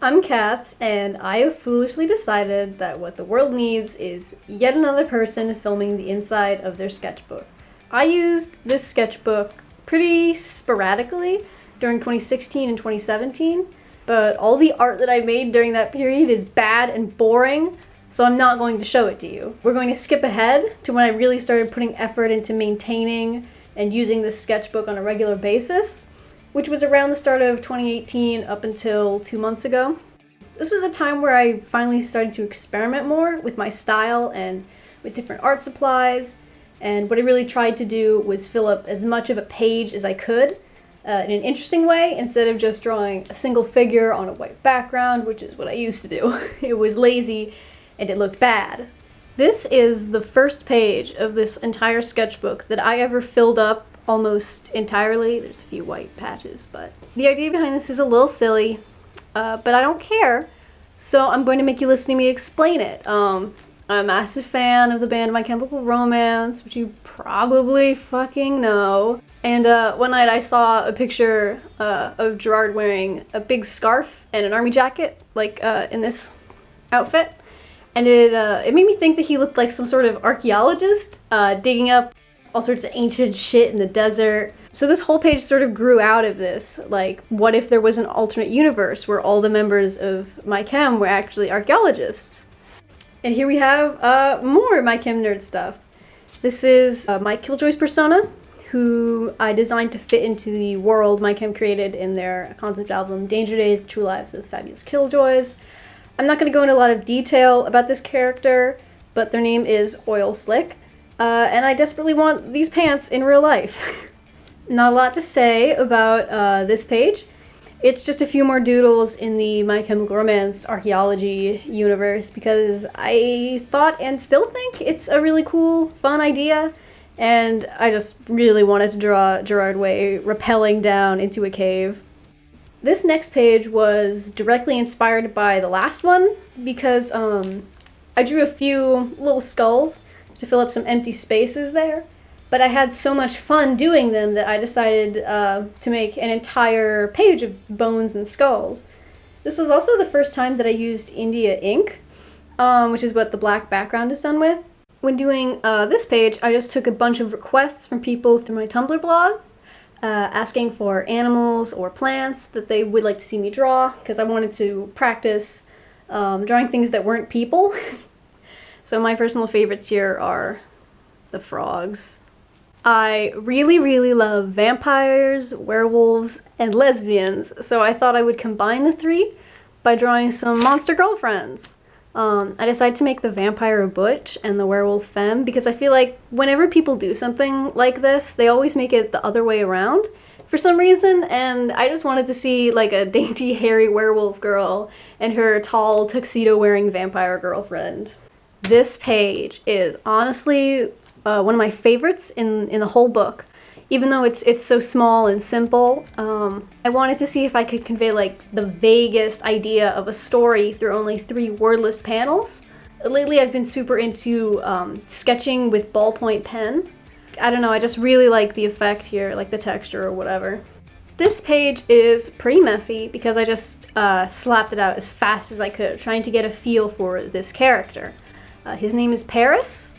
I'm Katz, and I have foolishly decided that what the world needs is yet another person filming the inside of their sketchbook. I used this sketchbook pretty sporadically during 2016 and 2017, but all the art that I made during that period is bad and boring, so I'm not going to show it to you. We're going to skip ahead to when I really started putting effort into maintaining and using this sketchbook on a regular basis, which was around the start of 2018 up until 2 months ago. This was a time where I finally started to experiment more with my style and with different art supplies, and what I really tried to do was fill up as much of a page as I could in an interesting way, instead of just drawing a single figure on a white background, which is what I used to do. It was lazy and it looked bad. This is the first page of this entire sketchbook that I ever filled up almost entirely. There's a few white patches, but the idea behind this is a little silly, but I don't care, so I'm going to make you listen to me explain it. I'm a massive fan of the band My Chemical Romance, which you probably fucking know. And one night I saw a picture of Gerard wearing a big scarf and an army jacket, like in this outfit. And it made me think that he looked like some sort of archaeologist, digging up all sorts of ancient shit in the desert. So this whole page sort of grew out of this, like, what if there was an alternate universe where all the members of My Chem were actually archaeologists? And here we have more My Chem nerd stuff. This is my Killjoy's persona, who I designed to fit into the world My Chem created in their concept album Danger Days, The True Lives of the Fabulous Killjoys. I'm not going to go into a lot of detail about this character, but their name is Oil Slick. And I desperately want these pants in real life. Not a lot to say about this page. It's just a few more doodles in the My Chemical Romance archaeology universe, because I thought and still think it's a really cool, fun idea, and I just really wanted to draw Gerard Way rappelling down into a cave. This next page was directly inspired by the last one, because I drew a few little skulls to fill up some empty spaces there, but I had so much fun doing them that I decided to make an entire page of bones and skulls. This was also the first time that I used India ink, which is what the black background is done with. When doing this page, I just took a bunch of requests from people through my Tumblr blog, asking for animals or plants that they would like to see me draw, because I wanted to practice drawing things that weren't people. So my personal favorites here are the frogs. I really, really love vampires, werewolves, and lesbians, so I thought I would combine the three by drawing some monster girlfriends. I decided to make the vampire a butch and the werewolf femme, because I feel like whenever people do something like this, they always make it the other way around for some reason, and I just wanted to see like a dainty, hairy werewolf girl and her tall, tuxedo-wearing vampire girlfriend. This page is honestly one of my favorites in the whole book. Even though it's so small and simple, I wanted to see if I could convey like the vaguest idea of a story through only 3 wordless panels. Lately I've been super into sketching with ballpoint pen. I don't know, I just really like the effect here, like the texture or whatever. This page is pretty messy because I just slapped it out as fast as I could, trying to get a feel for this character. His name is Paris,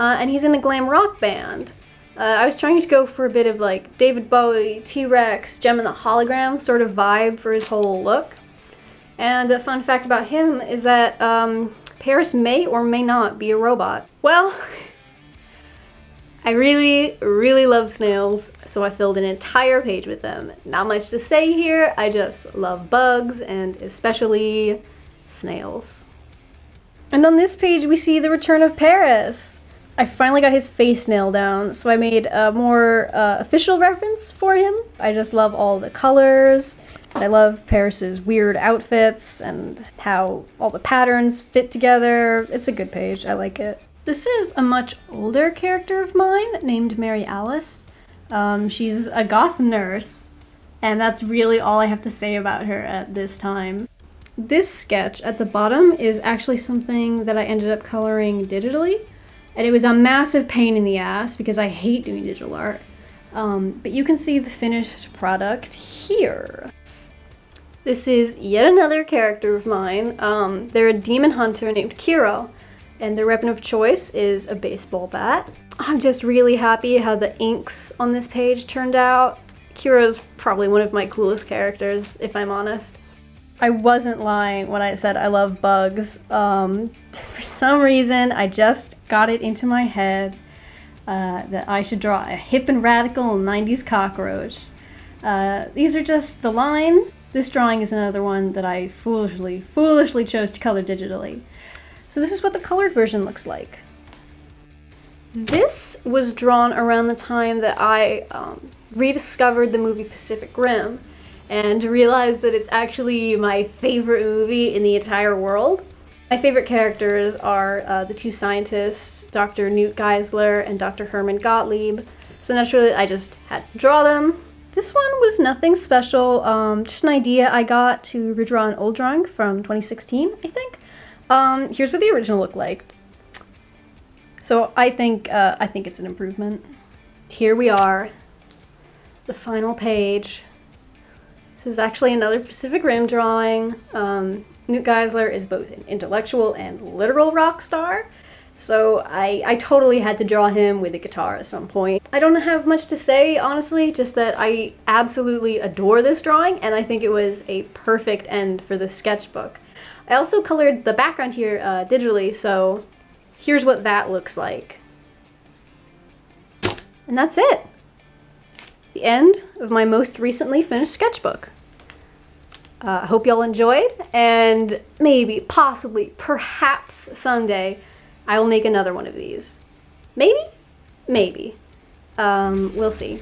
and he's in a glam rock band. I was trying to go for a bit of like David Bowie, T-Rex, Gem and the Hologram sort of vibe for his whole look. And a fun fact about him is that Paris may or may not be a robot. Well, I really, really love snails, so I filled an entire page with them. Not much to say here, I just love bugs, and especially snails. And on this page we see the return of Paris. I finally got his face nailed down, so I made a more official reference for him. I just love all the colors, and I love Paris's weird outfits and how all the patterns fit together. It's a good page, I like it. This is a much older character of mine named Mary Alice. She's a goth nurse, and that's really all I have to say about her at this time. This sketch at the bottom is actually something that I ended up coloring digitally, and it was a massive pain in the ass because I hate doing digital art. But you can see the finished product here. This is yet another character of mine. They're a demon hunter named Kiro, and their weapon of choice is a baseball bat. I'm just really happy how the inks on this page turned out. Kiro's probably one of my coolest characters, if I'm honest. I wasn't lying when I said I love bugs. For some reason, I just got it into my head that I should draw a hip and radical 90s cockroach. These are just the lines. This drawing is another one that I foolishly chose to color digitally. So this is what the colored version looks like. This was drawn around the time that I rediscovered the movie Pacific Rim and realized that it's actually my favorite movie in the entire world. My favorite characters are the two scientists, Dr. Newt Geisler and Dr. Herman Gottlieb. So naturally I just had to draw them. This one was nothing special, just an idea I got to redraw an old drawing from 2016, I think. Here's what the original looked like. So I think it's an improvement. Here we are, the final page. This is actually another Pacific Rim drawing. Newt Geisler is both an intellectual and literal rock star. So I totally had to draw him with a guitar at some point. I don't have much to say, honestly, just that I absolutely adore this drawing, and I think it was a perfect end for the sketchbook. I also colored the background here digitally, so here's what that looks like. And that's it. The end of my most recently finished sketchbook. I hope y'all enjoyed, and maybe, possibly, perhaps someday, I will make another one of these. Maybe? Maybe. We'll see.